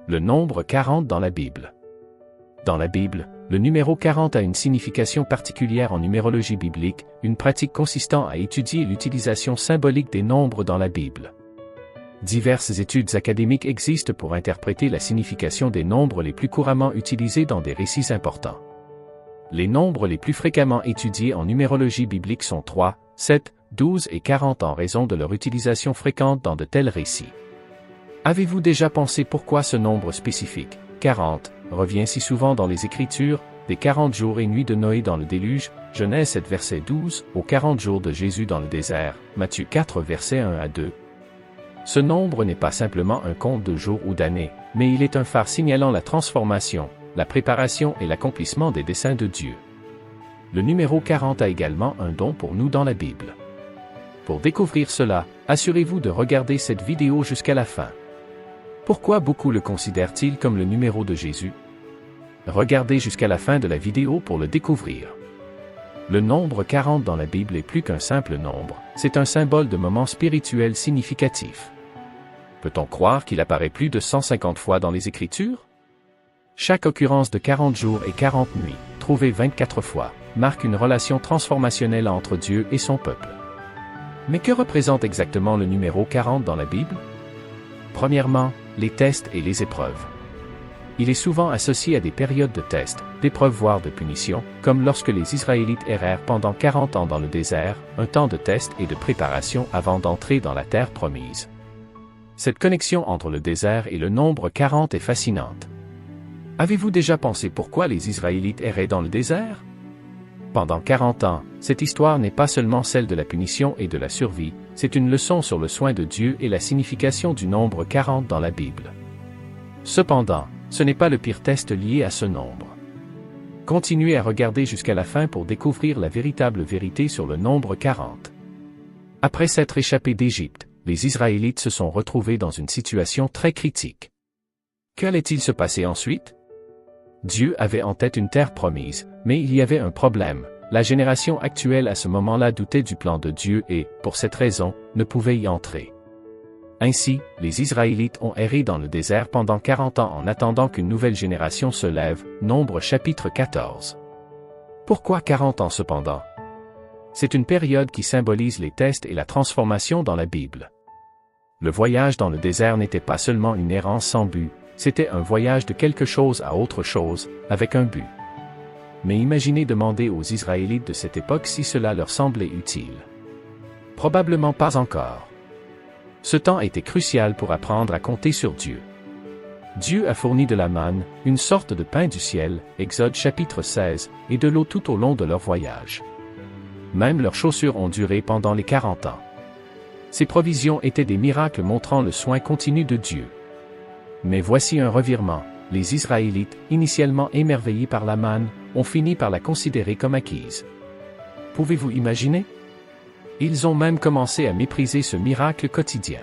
Le nombre 40 dans la Bible. Dans la Bible, le numéro 40 a une signification particulière en numérologie biblique, une pratique consistant à étudier l'utilisation symbolique des nombres dans la Bible. Diverses études académiques existent pour interpréter la signification des nombres les plus couramment utilisés dans des récits importants. Les nombres les plus fréquemment étudiés en numérologie biblique sont 3, 7, 12 et 40 en raison de leur utilisation fréquente dans de tels récits. Avez-vous déjà pensé pourquoi ce nombre spécifique, 40, revient si souvent dans les Écritures, des 40 jours et nuits de Noé dans le déluge, Genèse 7 verset 12, aux 40 jours de Jésus dans le désert, Matthieu 4 verset 1 à 2. Ce nombre n'est pas simplement un compte de jours ou d'années, mais il est un phare signalant la transformation, la préparation et l'accomplissement des desseins de Dieu. Le numéro 40 a également un don pour nous dans la Bible. Pour découvrir cela, assurez-vous de regarder cette vidéo jusqu'à la fin. Pourquoi beaucoup le considèrent-ils comme le numéro de Jésus? Regardez jusqu'à la fin de la vidéo pour le découvrir. Le nombre 40 dans la Bible est plus qu'un simple nombre, c'est un symbole de moment spirituel significatif. Peut-on croire qu'il apparaît plus de 150 fois dans les Écritures? Chaque occurrence de 40 jours et 40 nuits, trouvée 24 fois, marque une relation transformationnelle entre Dieu et son peuple. Mais que représente exactement le numéro 40 dans la Bible? Premièrement, les tests et les épreuves. Il est souvent associé à des périodes de tests, d'épreuves voire de punition, comme lorsque les Israélites errèrent pendant 40 ans dans le désert, un temps de test et de préparation avant d'entrer dans la terre promise. Cette connexion entre le désert et le nombre 40 est fascinante. Avez-vous déjà pensé pourquoi les Israélites erraient dans le désert? Pendant 40 ans, cette histoire n'est pas seulement celle de la punition et de la survie, c'est une leçon sur le soin de Dieu et la signification du nombre 40 dans la Bible. Cependant, ce n'est pas le pire test lié à ce nombre. Continuez à regarder jusqu'à la fin pour découvrir la véritable vérité sur le nombre 40. Après s'être échappés d'Égypte, les Israélites se sont retrouvés dans une situation très critique. Qu'allait-il se passer ensuite? Dieu avait en tête une terre promise, mais il y avait un problème. La génération actuelle à ce moment-là doutait du plan de Dieu et, pour cette raison, ne pouvait y entrer. Ainsi, les Israélites ont erré dans le désert pendant 40 ans en attendant qu'une nouvelle génération se lève, Nombre chapitre 14. Pourquoi 40 ans cependant? C'est une période qui symbolise les tests et la transformation dans la Bible. Le voyage dans le désert n'était pas seulement une errance sans but, c'était un voyage de quelque chose à autre chose, avec un but. Mais imaginez demander aux Israélites de cette époque si cela leur semblait utile. Probablement pas encore. Ce temps était crucial pour apprendre à compter sur Dieu. Dieu a fourni de la manne, une sorte de pain du ciel, Exode chapitre 16, et de l'eau tout au long de leur voyage. Même leurs chaussures ont duré pendant les 40 ans. Ces provisions étaient des miracles montrant le soin continu de Dieu. Mais voici un revirement. Les Israélites, initialement émerveillés par la manne, ont fini par la considérer comme acquise. Pouvez-vous imaginer? Ils ont même commencé à mépriser ce miracle quotidien.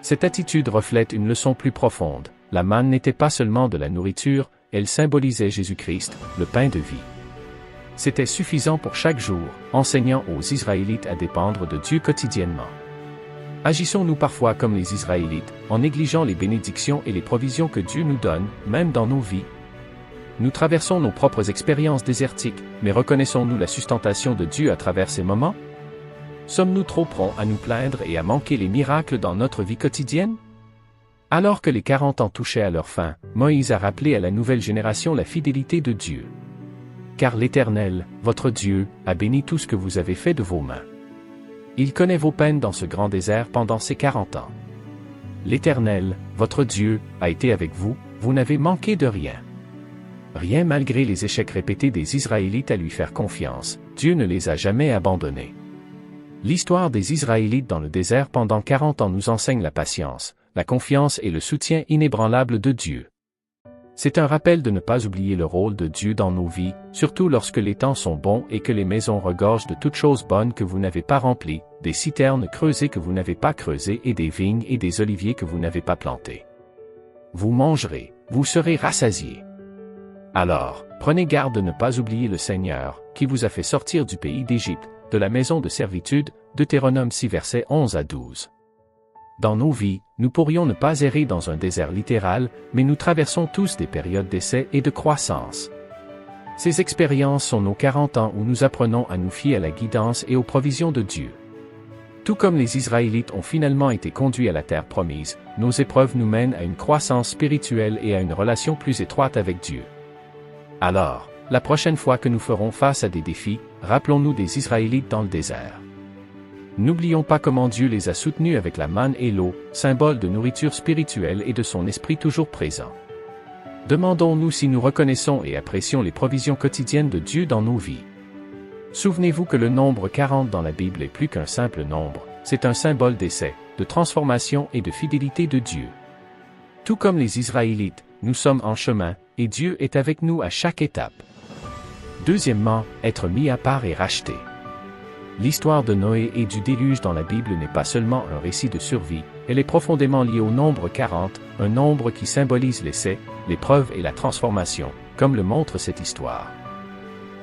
Cette attitude reflète une leçon plus profonde. La manne n'était pas seulement de la nourriture, elle symbolisait Jésus-Christ, le pain de vie. C'était suffisant pour chaque jour, enseignant aux Israélites à dépendre de Dieu quotidiennement. Agissons-nous parfois comme les Israélites, en négligeant les bénédictions et les provisions que Dieu nous donne, même dans nos vies? Nous traversons nos propres expériences désertiques, mais reconnaissons-nous la sustentation de Dieu à travers ces moments? Sommes-nous trop prompts à nous plaindre et à manquer les miracles dans notre vie quotidienne? Alors que les 40 ans touchaient à leur fin, Moïse a rappelé à la nouvelle génération la fidélité de Dieu. Car l'Éternel, votre Dieu, a béni tout ce que vous avez fait de vos mains. Il connaît vos peines dans ce grand désert pendant ces 40 ans. L'Éternel, votre Dieu, a été avec vous, vous n'avez manqué de rien. Rien malgré les échecs répétés des Israélites à lui faire confiance, Dieu ne les a jamais abandonnés. L'histoire des Israélites dans le désert pendant 40 ans nous enseigne la patience, la confiance et le soutien inébranlable de Dieu. C'est un rappel de ne pas oublier le rôle de Dieu dans nos vies, surtout lorsque les temps sont bons et que les maisons regorgent de toutes choses bonnes que vous n'avez pas remplies, des citernes creusées que vous n'avez pas creusées et des vignes et des oliviers que vous n'avez pas plantés. Vous mangerez, vous serez rassasiés. Alors, prenez garde de ne pas oublier le Seigneur, qui vous a fait sortir du pays d'Égypte, de la maison de servitude, Deutéronome 6 versets 11 à 12. Dans nos vies, nous pourrions ne pas errer dans un désert littéral, mais nous traversons tous des périodes d'essai et de croissance. Ces expériences sont nos 40 ans où nous apprenons à nous fier à la guidance et aux provisions de Dieu. Tout comme les Israélites ont finalement été conduits à la terre promise, nos épreuves nous mènent à une croissance spirituelle et à une relation plus étroite avec Dieu. Alors, la prochaine fois que nous ferons face à des défis, rappelons-nous des Israélites dans le désert. N'oublions pas comment Dieu les a soutenus avec la manne et l'eau, symbole de nourriture spirituelle et de son esprit toujours présent. Demandons-nous si nous reconnaissons et apprécions les provisions quotidiennes de Dieu dans nos vies. Souvenez-vous que le nombre 40 dans la Bible est plus qu'un simple nombre, c'est un symbole d'essai, de transformation et de fidélité de Dieu. Tout comme les Israélites, nous sommes en chemin, et Dieu est avec nous à chaque étape. Deuxièmement, être mis à part et racheté. L'histoire de Noé et du déluge dans la Bible n'est pas seulement un récit de survie, elle est profondément liée au nombre 40, un nombre qui symbolise l'essai, l'épreuve et la transformation, comme le montre cette histoire.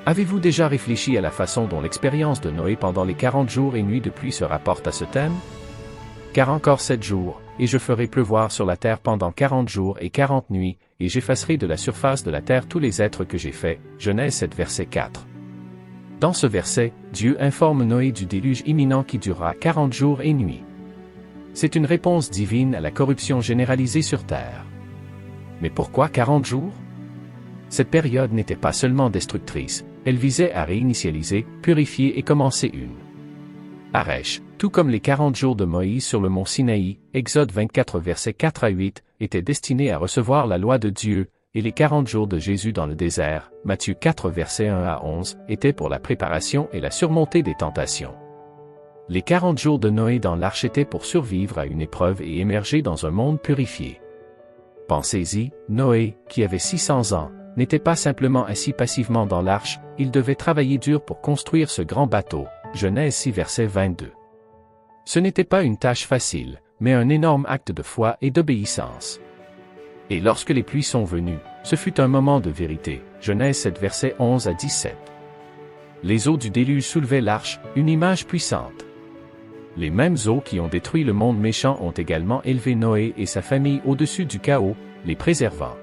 Avez-vous déjà réfléchi à la façon dont l'expérience de Noé pendant les 40 jours et nuits de pluie se rapporte à ce thème? Car encore 7 jours, et je ferai pleuvoir sur la terre pendant 40 jours et 40 nuits, et j'effacerai de la surface de la terre tous les êtres que j'ai faits. Genèse 7 verset 4. Dans ce verset, Dieu informe Noé du déluge imminent qui durera 40 jours et nuits. C'est une réponse divine à la corruption généralisée sur terre. Mais pourquoi 40 jours? Cette période n'était pas seulement destructrice, elle visait à réinitialiser, purifier et commencer une arèche, tout comme les 40 jours de Moïse sur le mont Sinaï, Exode 24 versets 4 à 8, étaient destinés à recevoir la loi de Dieu, et les 40 jours de Jésus dans le désert, Matthieu 4 versets 1 à 11, étaient pour la préparation et la surmontée des tentations. Les 40 jours de Noé dans l'arche étaient pour survivre à une épreuve et émerger dans un monde purifié. Pensez-y, Noé, qui avait 600 ans, n'était pas simplement assis passivement dans l'arche, il devait travailler dur pour construire ce grand bateau, Genèse 6 verset 22. Ce n'était pas une tâche facile, mais un énorme acte de foi et d'obéissance. Et lorsque les pluies sont venues, ce fut un moment de vérité, Genèse 7 versets 11 à 17. Les eaux du déluge soulevaient l'arche, une image puissante. Les mêmes eaux qui ont détruit le monde méchant ont également élevé Noé et sa famille au-dessus du chaos, les préservant.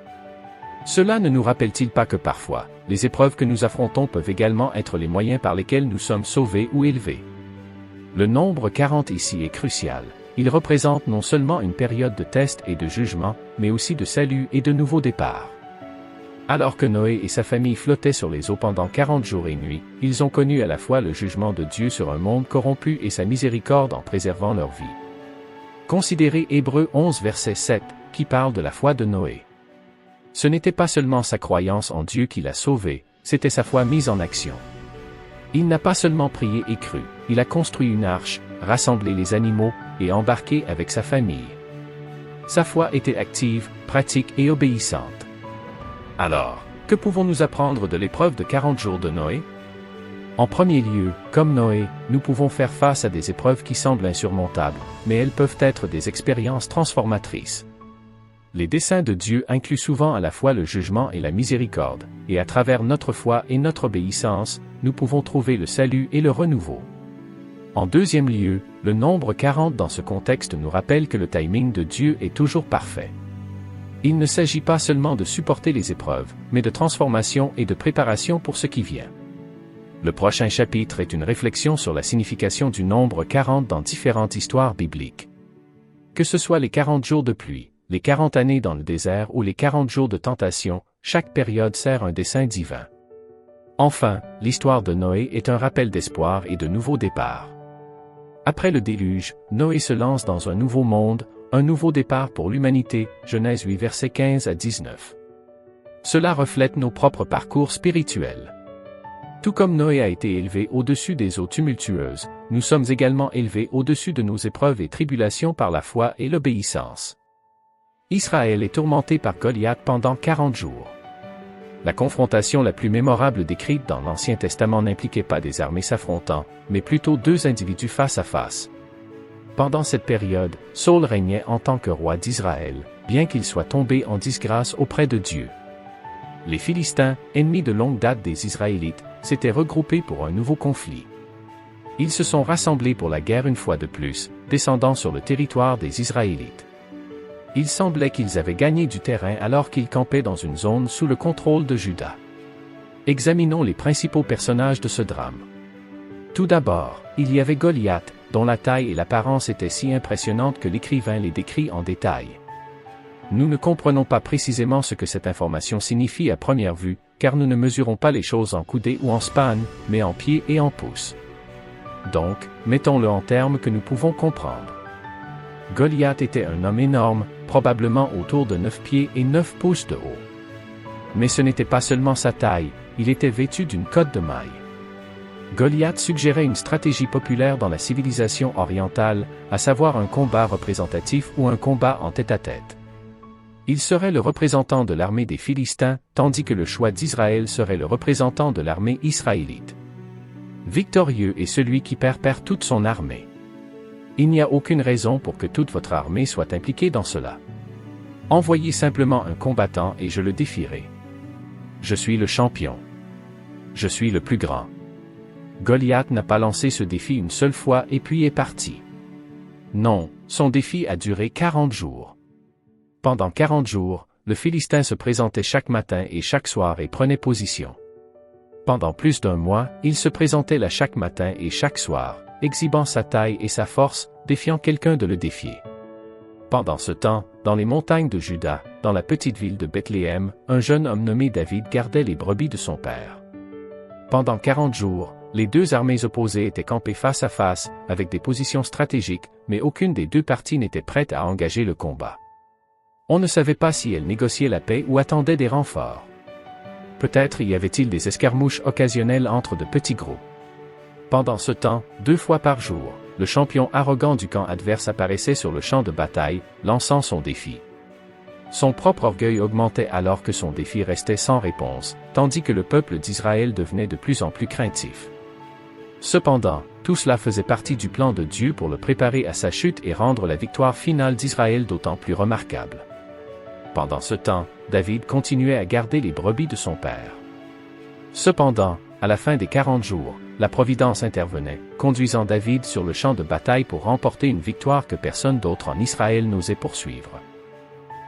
Cela ne nous rappelle-t-il pas que parfois, les épreuves que nous affrontons peuvent également être les moyens par lesquels nous sommes sauvés ou élevés? Le nombre 40 ici est crucial. Il représente non seulement une période de test et de jugement, mais aussi de salut et de nouveau départ. Alors que Noé et sa famille flottaient sur les eaux pendant 40 jours et nuits, ils ont connu à la fois le jugement de Dieu sur un monde corrompu et sa miséricorde en préservant leur vie. Considérez Hébreux 11 verset 7, qui parle de la foi de Noé. Ce n'était pas seulement sa croyance en Dieu qui l'a sauvé, c'était sa foi mise en action. Il n'a pas seulement prié et cru, il a construit une arche, rassemblé les animaux, et embarqué avec sa famille. Sa foi était active, pratique et obéissante. Alors, que pouvons-nous apprendre de l'épreuve de 40 jours de Noé? En premier lieu, comme Noé, nous pouvons faire face à des épreuves qui semblent insurmontables, mais elles peuvent être des expériences transformatrices. Les desseins de Dieu incluent souvent à la fois le jugement et la miséricorde, et à travers notre foi et notre obéissance, nous pouvons trouver le salut et le renouveau. En deuxième lieu, le nombre 40 dans ce contexte nous rappelle que le timing de Dieu est toujours parfait. Il ne s'agit pas seulement de supporter les épreuves, mais de transformation et de préparation pour ce qui vient. Le prochain chapitre est une réflexion sur la signification du nombre 40 dans différentes histoires bibliques. Que ce soit les 40 jours de pluie, les 40 années dans le désert ou les 40 jours de tentation, chaque période sert un dessein divin. Enfin, l'histoire de Noé est un rappel d'espoir et de nouveau départ. Après le déluge, Noé se lance dans un nouveau monde, un nouveau départ pour l'humanité, Genèse 8 versets 15 à 19. Cela reflète nos propres parcours spirituels. Tout comme Noé a été élevé au-dessus des eaux tumultueuses, nous sommes également élevés au-dessus de nos épreuves et tribulations par la foi et l'obéissance. Israël est tourmenté par Goliath pendant 40 jours. La confrontation la plus mémorable décrite dans l'Ancien Testament n'impliquait pas des armées s'affrontant, mais plutôt deux individus face à face. Pendant cette période, Saül régnait en tant que roi d'Israël, bien qu'il soit tombé en disgrâce auprès de Dieu. Les Philistins, ennemis de longue date des Israélites, s'étaient regroupés pour un nouveau conflit. Ils se sont rassemblés pour la guerre une fois de plus, descendant sur le territoire des Israélites. Il semblait qu'ils avaient gagné du terrain alors qu'ils campaient dans une zone sous le contrôle de Juda. Examinons les principaux personnages de ce drame. Tout d'abord, il y avait Goliath, dont la taille et l'apparence étaient si impressionnantes que l'écrivain les décrit en détail. Nous ne comprenons pas précisément ce que cette information signifie à première vue, car nous ne mesurons pas les choses en coudées ou en span, mais en pieds et en pouces. Donc, mettons-le en termes que nous pouvons comprendre. Goliath était un homme énorme, probablement autour de 9 pieds et 9 pouces de haut. Mais ce n'était pas seulement sa taille, il était vêtu d'une cotte de mailles. Goliath suggérait une stratégie populaire dans la civilisation orientale, à savoir un combat représentatif ou un combat en tête-à-tête. Il serait le représentant de l'armée des Philistins, tandis que le choix d'Israël serait le représentant de l'armée israélite. Victorieux est celui qui perd toute son armée. Il n'y a aucune raison pour que toute votre armée soit impliquée dans cela. Envoyez simplement un combattant et je le défierai. Je suis le champion. Je suis le plus grand. Goliath n'a pas lancé ce défi une seule fois et puis est parti. Non, son défi a duré 40 jours. Pendant 40 jours, le Philistin se présentait chaque matin et chaque soir et prenait position. Pendant plus d'un mois, il se présentait là chaque matin et chaque soir, exhibant sa taille et sa force, défiant quelqu'un de le défier. Pendant ce temps, dans les montagnes de Juda, dans la petite ville de Bethléem, un jeune homme nommé David gardait les brebis de son père. Pendant 40 jours, les deux armées opposées étaient campées face à face, avec des positions stratégiques, mais aucune des deux parties n'était prête à engager le combat. On ne savait pas si elles négociaient la paix ou attendaient des renforts. Peut-être y avait-il des escarmouches occasionnelles entre de petits groupes. Pendant ce temps, 2 fois par jour, le champion arrogant du camp adverse apparaissait sur le champ de bataille, lançant son défi. Son propre orgueil augmentait alors que son défi restait sans réponse, tandis que le peuple d'Israël devenait de plus en plus craintif. Cependant, tout cela faisait partie du plan de Dieu pour le préparer à sa chute et rendre la victoire finale d'Israël d'autant plus remarquable. Pendant ce temps, David continuait à garder les brebis de son père. Cependant, à la fin des 40 jours, la Providence intervenait, conduisant David sur le champ de bataille pour remporter une victoire que personne d'autre en Israël n'osait poursuivre.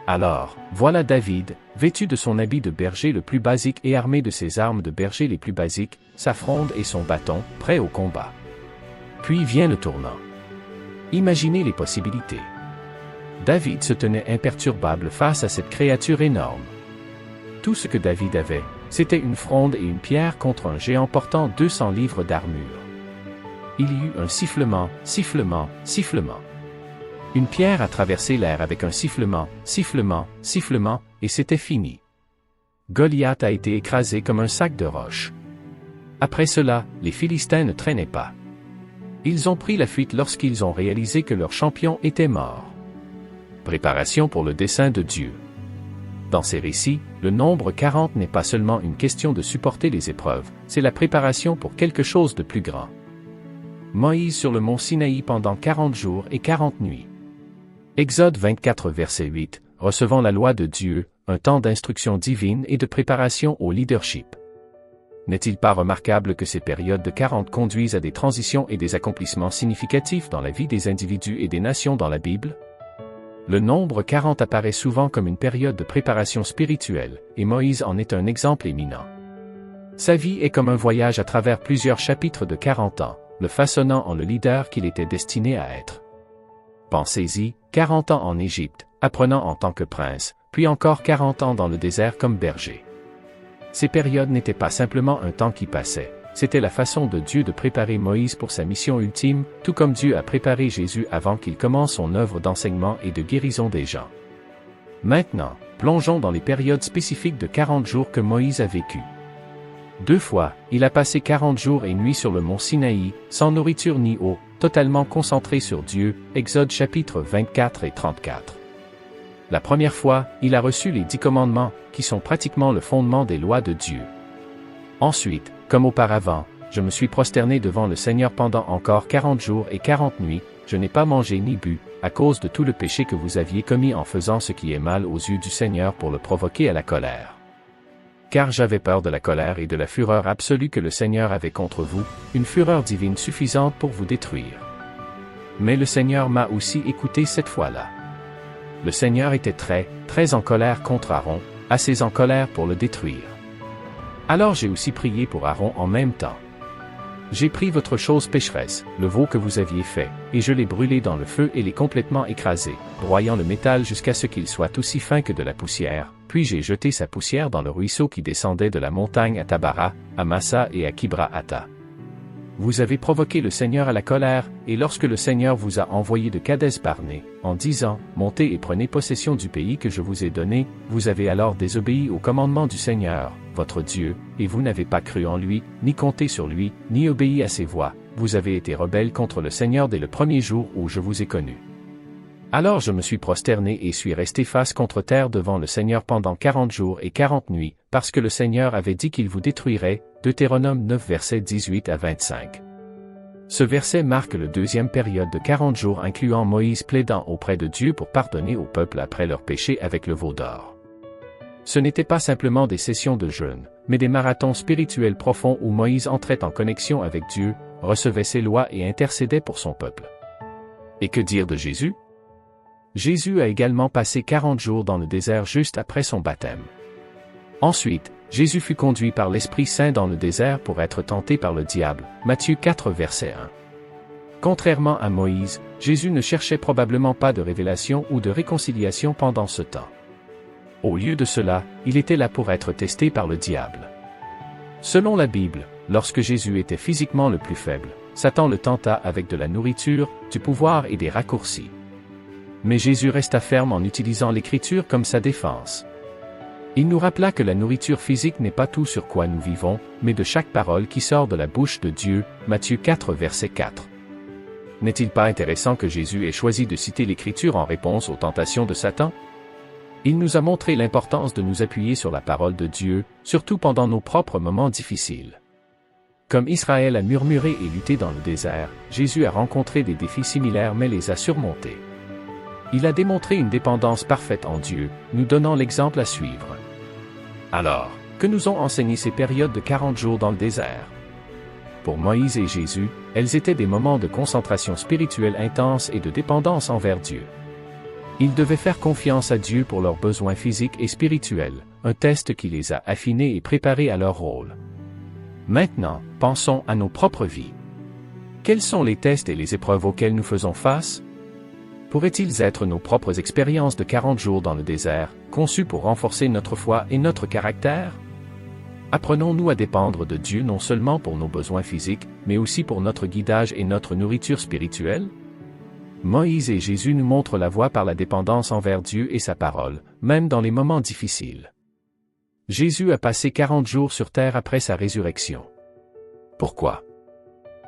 Alors, voilà David, vêtu de son habit de berger le plus basique et armé de ses armes de berger les plus basiques, sa fronde et son bâton, prêt au combat. Puis vient le tournant. Imaginez les possibilités. David se tenait imperturbable face à cette créature énorme. Tout ce que David avait, c'était une fronde et une pierre contre un géant portant 200 livres d'armure. Il y eut un sifflement, sifflement, sifflement. Une pierre a traversé l'air avec un sifflement, sifflement, sifflement, et c'était fini. Goliath a été écrasé comme un sac de roches. Après cela, les Philistins ne traînaient pas. Ils ont pris la fuite lorsqu'ils ont réalisé que leur champion était mort. Préparation pour le dessein de Dieu. Dans ces récits, le nombre 40 n'est pas seulement une question de supporter les épreuves, c'est la préparation pour quelque chose de plus grand. Moïse sur le mont Sinaï pendant 40 jours et 40 nuits. Exode 24 verset 8, recevant la loi de Dieu, un temps d'instruction divine et de préparation au leadership. N'est-il pas remarquable que ces périodes de 40 conduisent à des transitions et des accomplissements significatifs dans la vie des individus et des nations dans la Bible? Le nombre 40 apparaît souvent comme une période de préparation spirituelle, et Moïse en est un exemple éminent. Sa vie est comme un voyage à travers plusieurs chapitres de 40 ans, le façonnant en le leader qu'il était destiné à être. Pensez-y, 40 ans en Égypte, apprenant en tant que prince, puis encore 40 ans dans le désert comme berger. Ces périodes n'étaient pas simplement un temps qui passait, c'était la façon de Dieu de préparer Moïse pour sa mission ultime, tout comme Dieu a préparé Jésus avant qu'il commence son œuvre d'enseignement et de guérison des gens. Maintenant, plongeons dans les périodes spécifiques de 40 jours que Moïse a vécues. 2 fois, il a passé 40 jours et nuits sur le mont Sinaï, sans nourriture ni eau, totalement concentré sur Dieu, Exode chapitres 24 et 34. La première fois, il a reçu les 10 commandements, qui sont pratiquement le fondement des lois de Dieu. Ensuite, comme auparavant, je me suis prosterné devant le Seigneur pendant encore 40 jours et 40 nuits, je n'ai pas mangé ni bu, à cause de tout le péché que vous aviez commis en faisant ce qui est mal aux yeux du Seigneur pour le provoquer à la colère. Car j'avais peur de la colère et de la fureur absolue que le Seigneur avait contre vous, une fureur divine suffisante pour vous détruire. Mais le Seigneur m'a aussi écouté cette fois-là. Le Seigneur était très en colère contre Aaron, assez en colère pour le détruire. Alors j'ai aussi prié pour Aaron en même temps. J'ai pris votre chose pécheresse, le veau que vous aviez fait, et je l'ai brûlé dans le feu et l'ai complètement écrasé, broyant le métal jusqu'à ce qu'il soit aussi fin que de la poussière, puis j'ai jeté sa poussière dans le ruisseau qui descendait de la montagne à Tabara, à Massa et à Kibra-Hata. Vous avez provoqué le Seigneur à la colère, et lorsque le Seigneur vous a envoyé de Kadès-Barnée, en disant, montez et prenez possession du pays que je vous ai donné, vous avez alors désobéi au commandement du Seigneur, votre Dieu, et vous n'avez pas cru en lui, ni compté sur lui, ni obéi à ses voies, vous avez été rebelles contre le Seigneur dès le premier jour où je vous ai connu. Alors je me suis prosterné et suis resté face contre terre devant le Seigneur pendant 40 jours et 40 nuits, parce que le Seigneur avait dit qu'il vous détruirait, Deutéronome 9 versets 18 à 25. Ce verset marque le deuxième période de 40 jours incluant Moïse plaidant auprès de Dieu pour pardonner au peuple après leur péché avec le veau d'or. Ce n'était pas simplement des sessions de jeûne, mais des marathons spirituels profonds où Moïse entrait en connexion avec Dieu, recevait ses lois et intercédait pour son peuple. Et que dire de Jésus? Jésus a également passé 40 jours dans le désert juste après son baptême. Ensuite, Jésus fut conduit par l'Esprit Saint dans le désert pour être tenté par le diable, Matthieu 4 verset 1. Contrairement à Moïse, Jésus ne cherchait probablement pas de révélation ou de réconciliation pendant ce temps. Au lieu de cela, il était là pour être testé par le diable. Selon la Bible, lorsque Jésus était physiquement le plus faible, Satan le tenta avec de la nourriture, du pouvoir et des raccourcis. Mais Jésus resta ferme en utilisant l'Écriture comme sa défense. Il nous rappela que la nourriture physique n'est pas tout sur quoi nous vivons, mais de chaque parole qui sort de la bouche de Dieu, Matthieu 4 verset 4. N'est-il pas intéressant que Jésus ait choisi de citer l'Écriture en réponse aux tentations de Satan? Il nous a montré l'importance de nous appuyer sur la parole de Dieu, surtout pendant nos propres moments difficiles. Comme Israël a murmuré et lutté dans le désert, Jésus a rencontré des défis similaires mais les a surmontés. Il a démontré une dépendance parfaite en Dieu, nous donnant l'exemple à suivre. Alors, que nous ont enseigné ces périodes de 40 jours dans le désert? Pour Moïse et Jésus, elles étaient des moments de concentration spirituelle intense et de dépendance envers Dieu. Ils devaient faire confiance à Dieu pour leurs besoins physiques et spirituels, un test qui les a affinés et préparés à leur rôle. Maintenant, pensons à nos propres vies. Quels sont les tests et les épreuves auxquels nous faisons face? Pourraient-ils être nos propres expériences de 40 jours dans le désert, conçues pour renforcer notre foi et notre caractère? Apprenons-nous à dépendre de Dieu non seulement pour nos besoins physiques, mais aussi pour notre guidage et notre nourriture spirituelle? Moïse et Jésus nous montrent la voie par la dépendance envers Dieu et sa parole, même dans les moments difficiles. Jésus a passé 40 jours sur terre après sa résurrection. Pourquoi?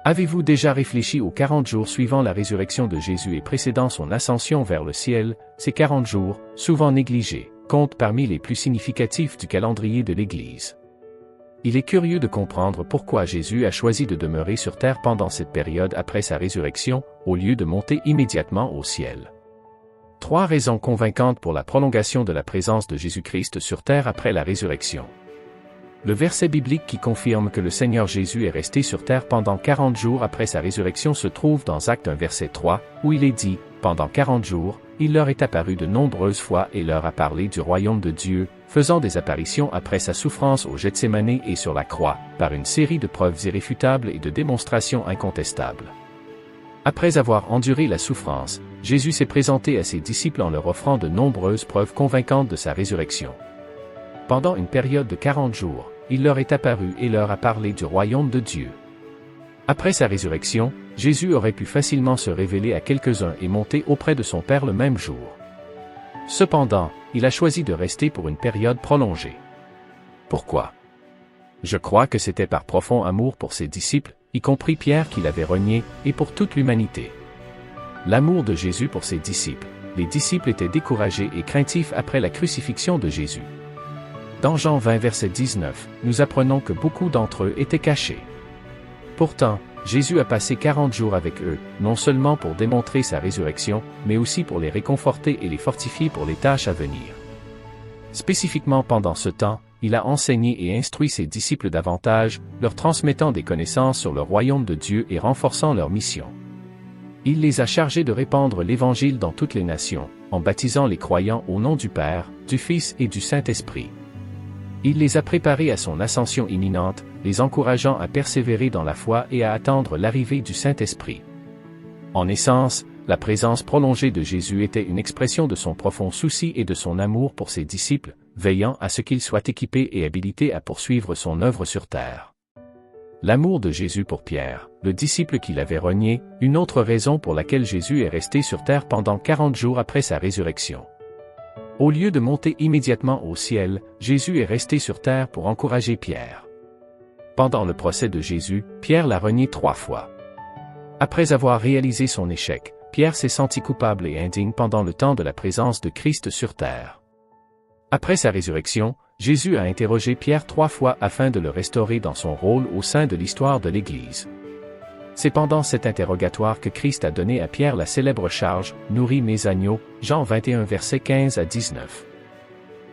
Avez-vous déjà réfléchi aux 40 jours suivant la résurrection de Jésus et précédant son ascension vers le ciel? Ces 40 jours, souvent négligés, comptent parmi les plus significatifs du calendrier de l'Église. Il est curieux de comprendre pourquoi Jésus a choisi de demeurer sur terre pendant cette période après sa résurrection, au lieu de monter immédiatement au ciel. 3 raisons convaincantes pour la prolongation de la présence de Jésus-Christ sur terre après la résurrection. Le verset biblique qui confirme que le Seigneur Jésus est resté sur terre pendant 40 jours après sa résurrection se trouve dans Actes 1 verset 3, où il est dit, « Pendant 40 jours, il leur est apparu de nombreuses fois et leur a parlé du royaume de Dieu, faisant des apparitions après sa souffrance au Gethsémani et sur la croix, par une série de preuves irréfutables et de démonstrations incontestables. » Après avoir enduré la souffrance, Jésus s'est présenté à ses disciples en leur offrant de nombreuses preuves convaincantes de sa résurrection. Pendant une période de 40 jours, il leur est apparu et leur a parlé du royaume de Dieu. Après sa résurrection, Jésus aurait pu facilement se révéler à quelques-uns et monter auprès de son Père le même jour. Cependant, il a choisi de rester pour une période prolongée. Pourquoi? Je crois que c'était par profond amour pour ses disciples, y compris Pierre qu'il avait renié, et pour toute l'humanité. L'amour de Jésus pour ses disciples. Les disciples étaient découragés et craintifs après la crucifixion de Jésus. Dans Jean 20 verset 19, nous apprenons que beaucoup d'entre eux étaient cachés. Pourtant, Jésus a passé 40 jours avec eux, non seulement pour démontrer sa résurrection, mais aussi pour les réconforter et les fortifier pour les tâches à venir. Spécifiquement pendant ce temps, il a enseigné et instruit ses disciples davantage, leur transmettant des connaissances sur le royaume de Dieu et renforçant leur mission. Il les a chargés de répandre l'Évangile dans toutes les nations, en baptisant les croyants au nom du Père, du Fils et du Saint-Esprit. Il les a préparés à son ascension imminente, les encourageant à persévérer dans la foi et à attendre l'arrivée du Saint-Esprit. En essence, la présence prolongée de Jésus était une expression de son profond souci et de son amour pour ses disciples, veillant à ce qu'ils soient équipés et habilités à poursuivre son œuvre sur terre. L'amour de Jésus pour Pierre, le disciple qu'il avait renié, une autre raison pour laquelle Jésus est resté sur terre pendant 40 jours après sa résurrection. Au lieu de monter immédiatement au ciel, Jésus est resté sur terre pour encourager Pierre. Pendant le procès de Jésus, Pierre l'a renié 3 fois. Après avoir réalisé son échec, Pierre s'est senti coupable et indigne pendant le temps de la présence de Christ sur terre. Après sa résurrection, Jésus a interrogé Pierre 3 fois afin de le restaurer dans son rôle au sein de l'histoire de l'Église. C'est pendant cet interrogatoire que Christ a donné à Pierre la célèbre charge « Nourris mes agneaux » Jean 21 versets 15 à 19.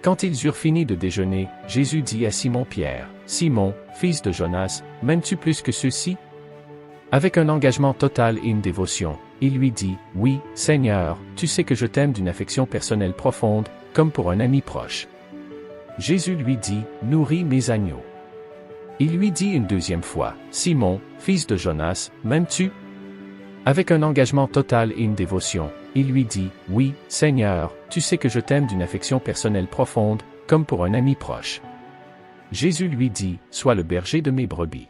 Quand ils eurent fini de déjeuner, Jésus dit à Simon-Pierre, « Simon, fils de Jonas, m'aimes-tu plus que ceux-ci » Avec un engagement total et une dévotion, il lui dit, « Oui, Seigneur, tu sais que je t'aime d'une affection personnelle profonde, comme pour un ami proche. » Jésus lui dit, « Nourris mes agneaux. » Il lui dit une deuxième fois, « Simon, fils de Jonas, m'aimes-tu » Avec un engagement total et une dévotion, il lui dit, « Oui, Seigneur, tu sais que je t'aime d'une affection personnelle profonde, comme pour un ami proche. » Jésus lui dit, « Sois le berger de mes brebis. »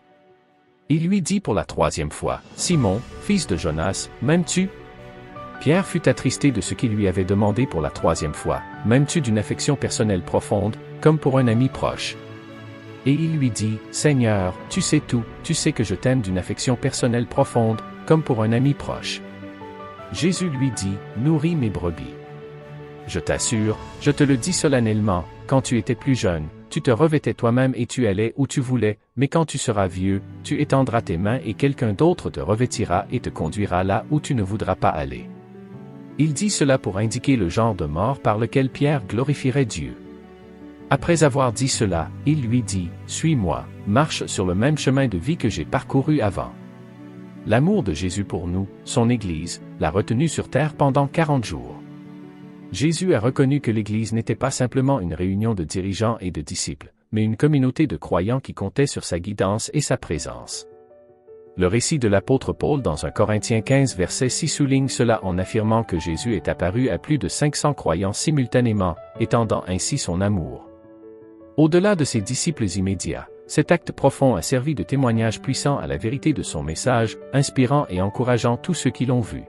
Il lui dit pour la 3e fois, « Simon, fils de Jonas, m'aimes-tu » Pierre fut attristé de ce qu'il lui avait demandé pour la 3e fois, « M'aimes-tu d'une affection personnelle profonde, comme pour un ami proche » Et il lui dit, « Seigneur, tu sais tout, tu sais que je t'aime d'une affection personnelle profonde, comme pour un ami proche. » Jésus lui dit, « Nourris mes brebis. Je t'assure, je te le dis solennellement, quand tu étais plus jeune, tu te revêtais toi-même et tu allais où tu voulais, mais quand tu seras vieux, tu étendras tes mains et quelqu'un d'autre te revêtira et te conduira là où tu ne voudras pas aller. » Il dit cela pour indiquer le genre de mort par lequel Pierre glorifierait Dieu. Après avoir dit cela, il lui dit, « Suis-moi, marche sur le même chemin de vie que j'ai parcouru avant. » L'amour de Jésus pour nous, son Église, l'a retenu sur terre pendant 40 jours. Jésus a reconnu que l'Église n'était pas simplement une réunion de dirigeants et de disciples, mais une communauté de croyants qui comptait sur sa guidance et sa présence. Le récit de l'apôtre Paul dans 1 Corinthiens 15 verset 6 souligne cela en affirmant que Jésus est apparu à plus de 500 croyants simultanément, étendant ainsi son amour. Au-delà de ses disciples immédiats, cet acte profond a servi de témoignage puissant à la vérité de son message, inspirant et encourageant tous ceux qui l'ont vu.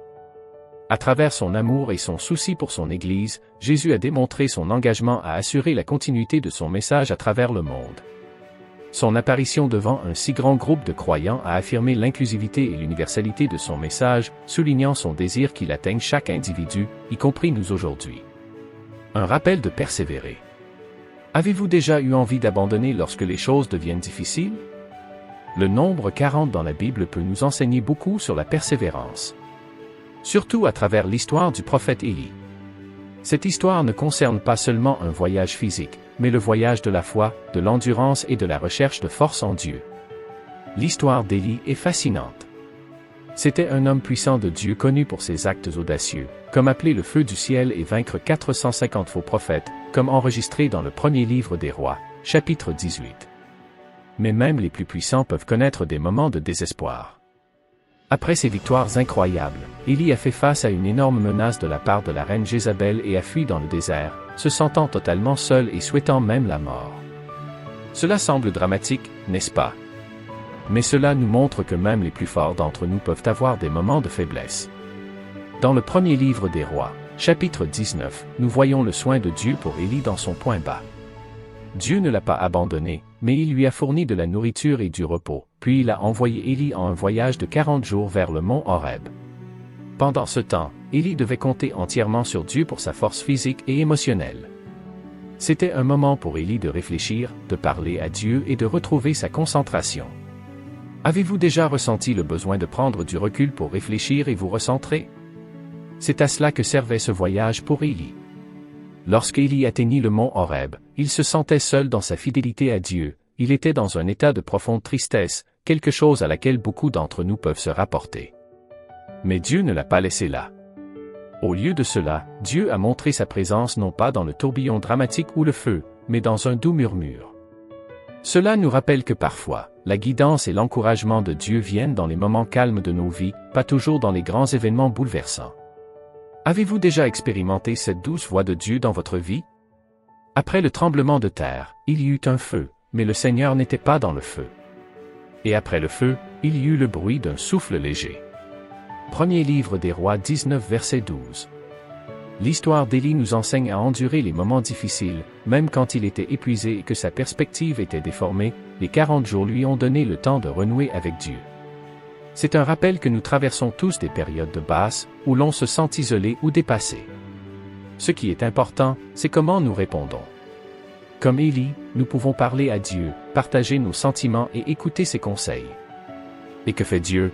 À travers son amour et son souci pour son Église, Jésus a démontré son engagement à assurer la continuité de son message à travers le monde. Son apparition devant un si grand groupe de croyants a affirmé l'inclusivité et l'universalité de son message, soulignant son désir qu'il atteigne chaque individu, y compris nous aujourd'hui. Un rappel de persévérer. Avez-vous déjà eu envie d'abandonner lorsque les choses deviennent difficiles? Le nombre 40 dans la Bible peut nous enseigner beaucoup sur la persévérance. Surtout à travers l'histoire du prophète Élie. Cette histoire ne concerne pas seulement un voyage physique, mais le voyage de la foi, de l'endurance et de la recherche de force en Dieu. L'histoire d'Élie est fascinante. C'était un homme puissant de Dieu connu pour ses actes audacieux, comme appeler le feu du ciel et vaincre 450 faux prophètes, comme enregistré dans le premier livre des rois, chapitre 18. Mais même les plus puissants peuvent connaître des moments de désespoir. Après ces victoires incroyables, Élie a fait face à une énorme menace de la part de la reine Jézabel et a fui dans le désert, se sentant totalement seul et souhaitant même la mort. Cela semble dramatique, n'est-ce pas? Mais cela nous montre que même les plus forts d'entre nous peuvent avoir des moments de faiblesse. Dans le premier livre des rois, chapitre 19, nous voyons le soin de Dieu pour Élie dans son point bas. Dieu ne l'a pas abandonné, mais il lui a fourni de la nourriture et du repos, puis il a envoyé Élie en un voyage de 40 jours vers le mont Horeb. Pendant ce temps, Élie devait compter entièrement sur Dieu pour sa force physique et émotionnelle. C'était un moment pour Élie de réfléchir, de parler à Dieu et de retrouver sa concentration. Avez-vous déjà ressenti le besoin de prendre du recul pour réfléchir et vous recentrer? C'est à cela que servait ce voyage pour Élie. Lorsqu'Élie atteignit le mont Horeb, il se sentait seul dans sa fidélité à Dieu, il était dans un état de profonde tristesse, quelque chose à laquelle beaucoup d'entre nous peuvent se rapporter. Mais Dieu ne l'a pas laissé là. Au lieu de cela, Dieu a montré sa présence non pas dans le tourbillon dramatique ou le feu, mais dans un doux murmure. Cela nous rappelle que parfois, la guidance et l'encouragement de Dieu viennent dans les moments calmes de nos vies, pas toujours dans les grands événements bouleversants. Avez-vous déjà expérimenté cette douce voix de Dieu dans votre vie? Après le tremblement de terre, il y eut un feu, mais le Seigneur n'était pas dans le feu. Et après le feu, il y eut le bruit d'un souffle léger. Premier livre des Rois 19 verset 12. L'histoire d'Élie nous enseigne à endurer les moments difficiles, même quand il était épuisé et que sa perspective était déformée, les 40 jours lui ont donné le temps de renouer avec Dieu. C'est un rappel que nous traversons tous des périodes de basse, où l'on se sent isolé ou dépassé. Ce qui est important, c'est comment nous répondons. Comme Élie, nous pouvons parler à Dieu, partager nos sentiments et écouter ses conseils. Et que fait Dieu?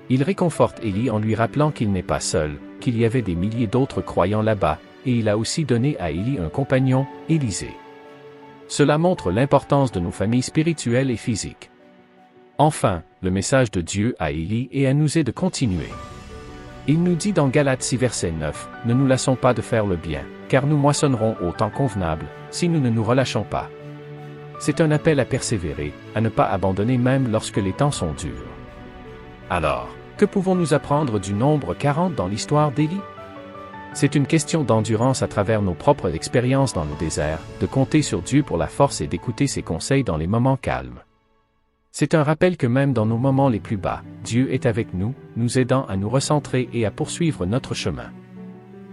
Il réconforte Élie en lui rappelant qu'il n'est pas seul, qu'il y avait des milliers d'autres croyants là-bas, et il a aussi donné à Élie un compagnon, Élisée. Cela montre l'importance de nos familles spirituelles et physiques. Enfin, le message de Dieu à Élie et à nous est de continuer. Il nous dit dans Galates 6 verset 9, « Ne nous lassons pas de faire le bien, car nous moissonnerons au temps convenable, si nous ne nous relâchons pas. » C'est un appel à persévérer, à ne pas abandonner même lorsque les temps sont durs. Alors, que pouvons-nous apprendre du nombre 40 dans l'histoire d'Élie? C'est une question d'endurance à travers nos propres expériences dans le désert, de compter sur Dieu pour la force et d'écouter ses conseils dans les moments calmes. C'est un rappel que même dans nos moments les plus bas, Dieu est avec nous, nous aidant à nous recentrer et à poursuivre notre chemin.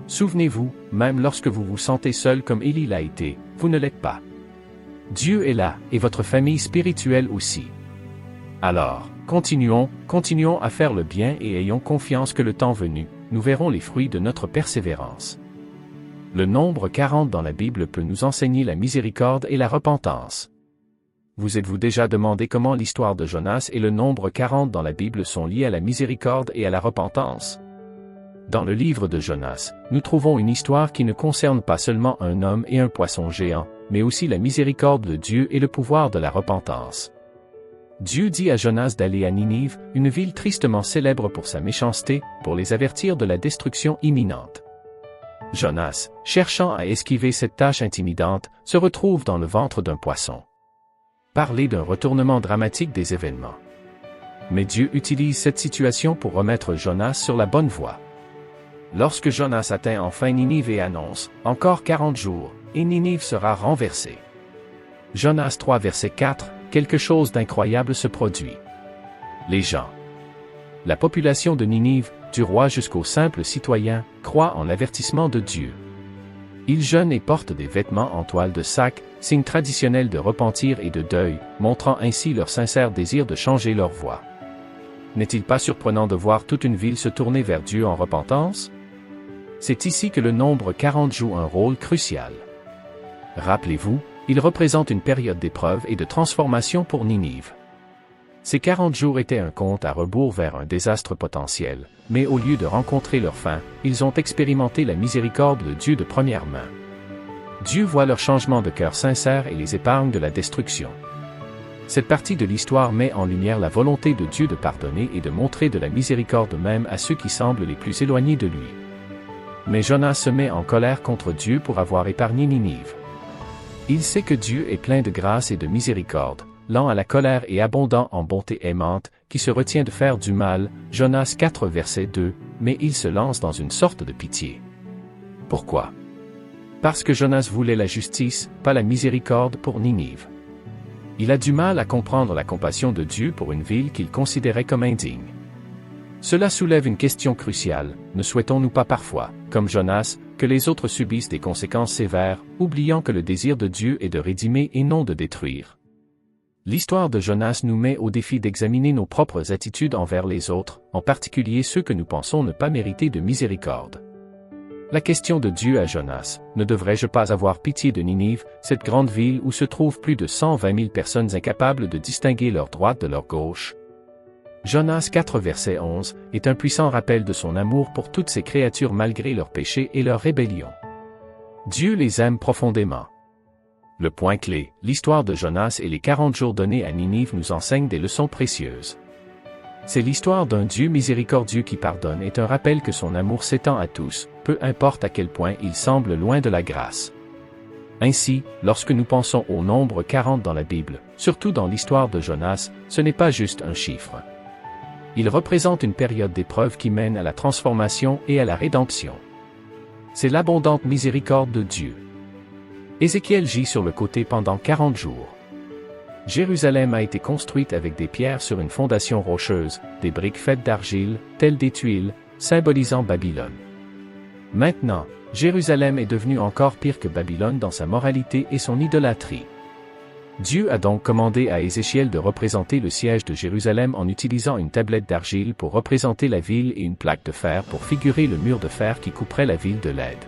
Souvenez-vous, même lorsque vous vous sentez seul comme Élie l'a été, vous ne l'êtes pas. Dieu est là, et votre famille spirituelle aussi. Alors, continuons à faire le bien et ayons confiance que le temps venu, nous verrons les fruits de notre persévérance. Le nombre 40 dans la Bible peut nous enseigner la miséricorde et la repentance. Vous êtes-vous déjà demandé comment l'histoire de Jonas et le nombre 40 dans la Bible sont liés à la miséricorde et à la repentance? Dans le livre de Jonas, nous trouvons une histoire qui ne concerne pas seulement un homme et un poisson géant, mais aussi la miséricorde de Dieu et le pouvoir de la repentance. Dieu dit à Jonas d'aller à Ninive, une ville tristement célèbre pour sa méchanceté, pour les avertir de la destruction imminente. Jonas, cherchant à esquiver cette tâche intimidante, se retrouve dans le ventre d'un poisson. Parler d'un retournement dramatique des événements. Mais Dieu utilise cette situation pour remettre Jonas sur la bonne voie. Lorsque Jonas atteint enfin Ninive et annonce « Encore 40 jours, et Ninive sera renversée ». Jonas 3 verset 4, quelque chose d'incroyable se produit. Les gens. La population de Ninive, du roi jusqu'aux simples citoyens, croient en l'avertissement de Dieu. Ils jeûnent et portent des vêtements en toile de sac, signe traditionnel de repentir et de deuil, montrant ainsi leur sincère désir de changer leur voie. N'est-il pas surprenant de voir toute une ville se tourner vers Dieu en repentance? C'est ici que le nombre 40 joue un rôle crucial. Rappelez-vous, il représente une période d'épreuve et de transformation pour Ninive. Ces 40 jours étaient un compte à rebours vers un désastre potentiel, mais au lieu de rencontrer leur fin, ils ont expérimenté la miséricorde de Dieu de première main. Dieu voit leur changement de cœur sincère et les épargne de la destruction. Cette partie de l'histoire met en lumière la volonté de Dieu de pardonner et de montrer de la miséricorde même à ceux qui semblent les plus éloignés de lui. Mais Jonas se met en colère contre Dieu pour avoir épargné Ninive. Il sait que Dieu est plein de grâce et de miséricorde, lent à la colère et abondant en bonté aimante, qui se retient de faire du mal, Jonas 4 verset 2, mais il se lance dans une sorte de pitié. Pourquoi? Parce que Jonas voulait la justice, pas la miséricorde pour Ninive. Il a du mal à comprendre la compassion de Dieu pour une ville qu'il considérait comme indigne. Cela soulève une question cruciale, ne souhaitons-nous pas parfois, comme Jonas, que les autres subissent des conséquences sévères, oubliant que le désir de Dieu est de rédimer et non de détruire? L'histoire de Jonas nous met au défi d'examiner nos propres attitudes envers les autres, en particulier ceux que nous pensons ne pas mériter de miséricorde. La question de Dieu à Jonas, ne devrais-je pas avoir pitié de Ninive, cette grande ville où se trouvent plus de 120 000 personnes incapables de distinguer leur droite de leur gauche? Jonas 4 verset 11 est un puissant rappel de son amour pour toutes ces créatures malgré leurs péchés et leur rébellion. Dieu les aime profondément. Le point clé, l'histoire de Jonas et les 40 jours donnés à Ninive nous enseignent des leçons précieuses. C'est l'histoire d'un Dieu miséricordieux qui pardonne et un rappel que son amour s'étend à tous, peu importe à quel point il semble loin de la grâce. Ainsi, lorsque nous pensons au nombre 40 dans la Bible, surtout dans l'histoire de Jonas, ce n'est pas juste un chiffre. Il représente une période d'épreuve qui mène à la transformation et à la rédemption. C'est l'abondante miséricorde de Dieu. Ézéchiel gît sur le côté pendant 40 jours. Jérusalem a été construite avec des pierres sur une fondation rocheuse, des briques faites d'argile, telles des tuiles, symbolisant Babylone. Maintenant, Jérusalem est devenue encore pire que Babylone dans sa moralité et son idolâtrie. Dieu a donc commandé à Ézéchiel de représenter le siège de Jérusalem en utilisant une tablette d'argile pour représenter la ville et une plaque de fer pour figurer le mur de fer qui couperait la ville de l'aide.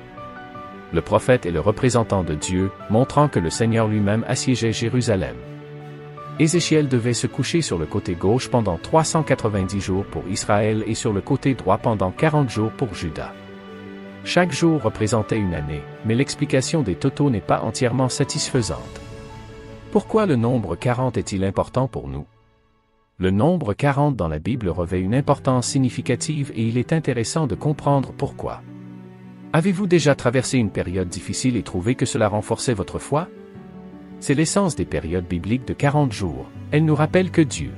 Le prophète est le représentant de Dieu, montrant que le Seigneur lui-même assiégeait Jérusalem. Ézéchiel devait se coucher sur le côté gauche pendant 390 jours pour Israël et sur le côté droit pendant 40 jours pour Juda. Chaque jour représentait une année, mais l'explication des totaux n'est pas entièrement satisfaisante. Pourquoi le nombre 40 est-il important pour nous? Le nombre 40 dans la Bible revêt une importance significative et il est intéressant de comprendre pourquoi. Avez-vous déjà traversé une période difficile et trouvé que cela renforçait votre foi? C'est l'essence des périodes bibliques de 40 jours. Elles nous rappellent que Dieu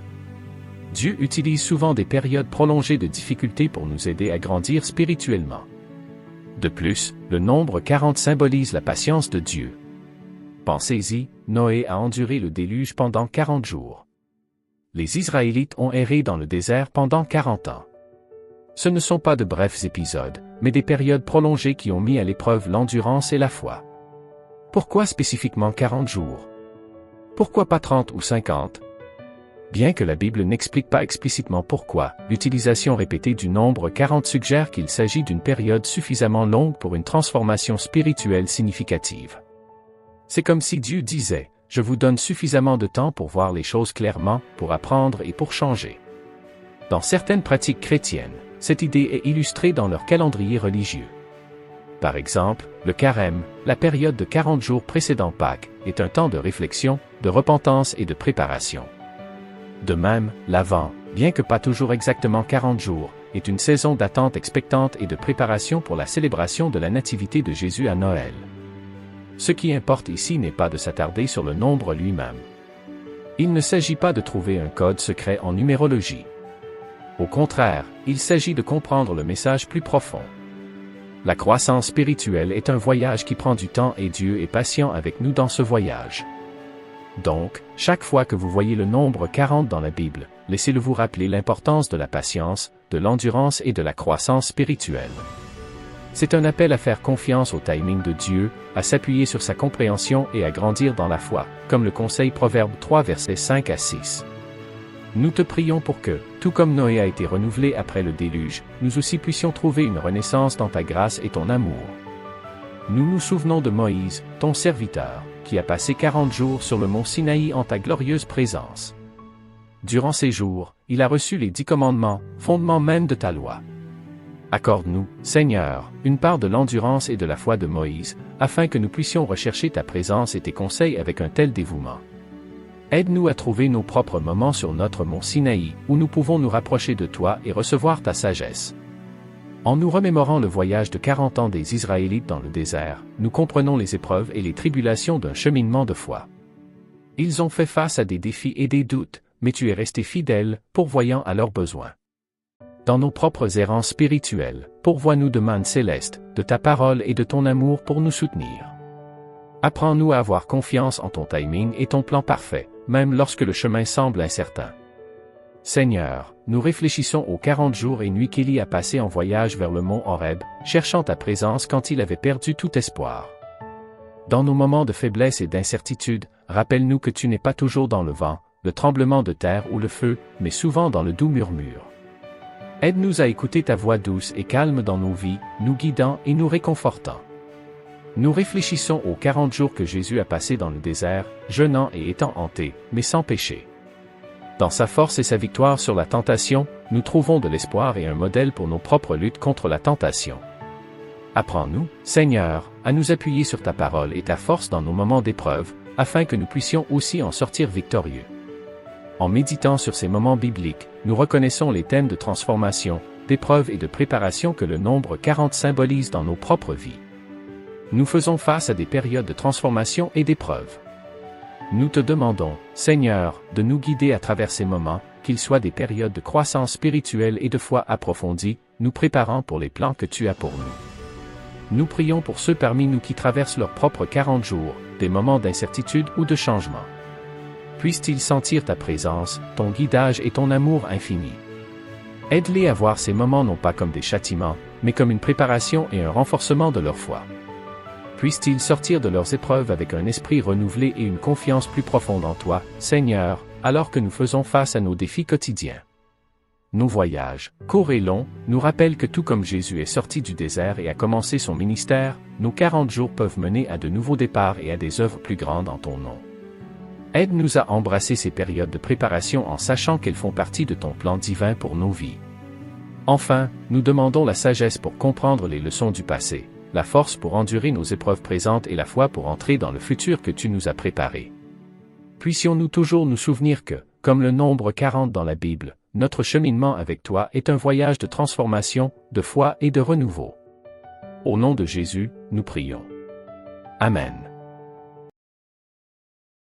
utilise souvent des périodes prolongées de difficultés pour nous aider à grandir spirituellement. De plus, le nombre 40 symbolise la patience de Dieu. Pensez-y, Noé a enduré le déluge pendant 40 jours. Les Israélites ont erré dans le désert pendant 40 ans. Ce ne sont pas de brefs épisodes, mais des périodes prolongées qui ont mis à l'épreuve l'endurance et la foi. Pourquoi spécifiquement 40 jours? Pourquoi pas 30 ou 50? Bien que la Bible n'explique pas explicitement pourquoi, l'utilisation répétée du nombre 40 suggère qu'il s'agit d'une période suffisamment longue pour une transformation spirituelle significative. C'est comme si Dieu disait, « Je vous donne suffisamment de temps pour voir les choses clairement, pour apprendre et pour changer. » Dans certaines pratiques chrétiennes, cette idée est illustrée dans leur calendrier religieux. Par exemple, le carême, la période de 40 jours précédant Pâques, est un temps de réflexion, de repentance et de préparation. De même, l'Avent, bien que pas toujours exactement 40 jours, est une saison d'attente expectante et de préparation pour la célébration de la nativité de Jésus à Noël. Ce qui importe ici n'est pas de s'attarder sur le nombre lui-même. Il ne s'agit pas de trouver un code secret en numérologie. Au contraire, il s'agit de comprendre le message plus profond. La croissance spirituelle est un voyage qui prend du temps et Dieu est patient avec nous dans ce voyage. Donc, chaque fois que vous voyez le nombre 40 dans la Bible, laissez-le vous rappeler l'importance de la patience, de l'endurance et de la croissance spirituelle. C'est un appel à faire confiance au timing de Dieu, à s'appuyer sur sa compréhension et à grandir dans la foi, comme le conseille Proverbe 3 versets 5 à 6. Nous te prions pour que, tout comme Noé a été renouvelé après le déluge, nous aussi puissions trouver une renaissance dans ta grâce et ton amour. Nous nous souvenons de Moïse, ton serviteur, qui a passé 40 jours sur le mont Sinaï en ta glorieuse présence. Durant ces jours, il a reçu les 10 commandements, fondement même de ta loi. Accorde-nous, Seigneur, une part de l'endurance et de la foi de Moïse, afin que nous puissions rechercher ta présence et tes conseils avec un tel dévouement. Aide-nous à trouver nos propres moments sur notre mont Sinaï, où nous pouvons nous rapprocher de toi et recevoir ta sagesse. En nous remémorant le voyage de 40 ans des Israélites dans le désert, nous comprenons les épreuves et les tribulations d'un cheminement de foi. Ils ont fait face à des défis et des doutes, mais tu es resté fidèle, pourvoyant à leurs besoins. Dans nos propres errances spirituelles, pourvois-nous de manne céleste, de ta parole et de ton amour pour nous soutenir. Apprends-nous à avoir confiance en ton timing et ton plan parfait, même lorsque le chemin semble incertain. Seigneur, nous réfléchissons aux 40 jours et nuits qu'Élie a passés en voyage vers le mont Horeb, cherchant ta présence quand il avait perdu tout espoir. Dans nos moments de faiblesse et d'incertitude, rappelle-nous que tu n'es pas toujours dans le vent, le tremblement de terre ou le feu, mais souvent dans le doux murmure. Aide-nous à écouter ta voix douce et calme dans nos vies, nous guidant et nous réconfortant. Nous réfléchissons aux 40 jours que Jésus a passés dans le désert, jeûnant et étant hanté, mais sans péché. Dans sa force et sa victoire sur la tentation, nous trouvons de l'espoir et un modèle pour nos propres luttes contre la tentation. Apprends-nous, Seigneur, à nous appuyer sur ta parole et ta force dans nos moments d'épreuve, afin que nous puissions aussi en sortir victorieux. En méditant sur ces moments bibliques, nous reconnaissons les thèmes de transformation, d'épreuve et de préparation que le nombre 40 symbolise dans nos propres vies. Nous faisons face à des périodes de transformation et d'épreuve. Nous te demandons, Seigneur, de nous guider à travers ces moments, qu'ils soient des périodes de croissance spirituelle et de foi approfondie, nous préparant pour les plans que tu as pour nous. Nous prions pour ceux parmi nous qui traversent leurs propres 40 jours, des moments d'incertitude ou de changement. Puissent-ils sentir ta présence, ton guidage et ton amour infini. Aide-les à voir ces moments non pas comme des châtiments, mais comme une préparation et un renforcement de leur foi. Puissent-ils sortir de leurs épreuves avec un esprit renouvelé et une confiance plus profonde en toi, Seigneur, alors que nous faisons face à nos défis quotidiens. Nos voyages, courts et longs, nous rappellent que tout comme Jésus est sorti du désert et a commencé son ministère, nos 40 jours peuvent mener à de nouveaux départs et à des œuvres plus grandes en ton nom. Aide-nous à embrasser ces périodes de préparation en sachant qu'elles font partie de ton plan divin pour nos vies. Enfin, nous demandons la sagesse pour comprendre les leçons du passé, la force pour endurer nos épreuves présentes et la foi pour entrer dans le futur que tu nous as préparé. Puissions-nous toujours nous souvenir que, comme le nombre 40 dans la Bible, notre cheminement avec toi est un voyage de transformation, de foi et de renouveau. Au nom de Jésus, nous prions. Amen.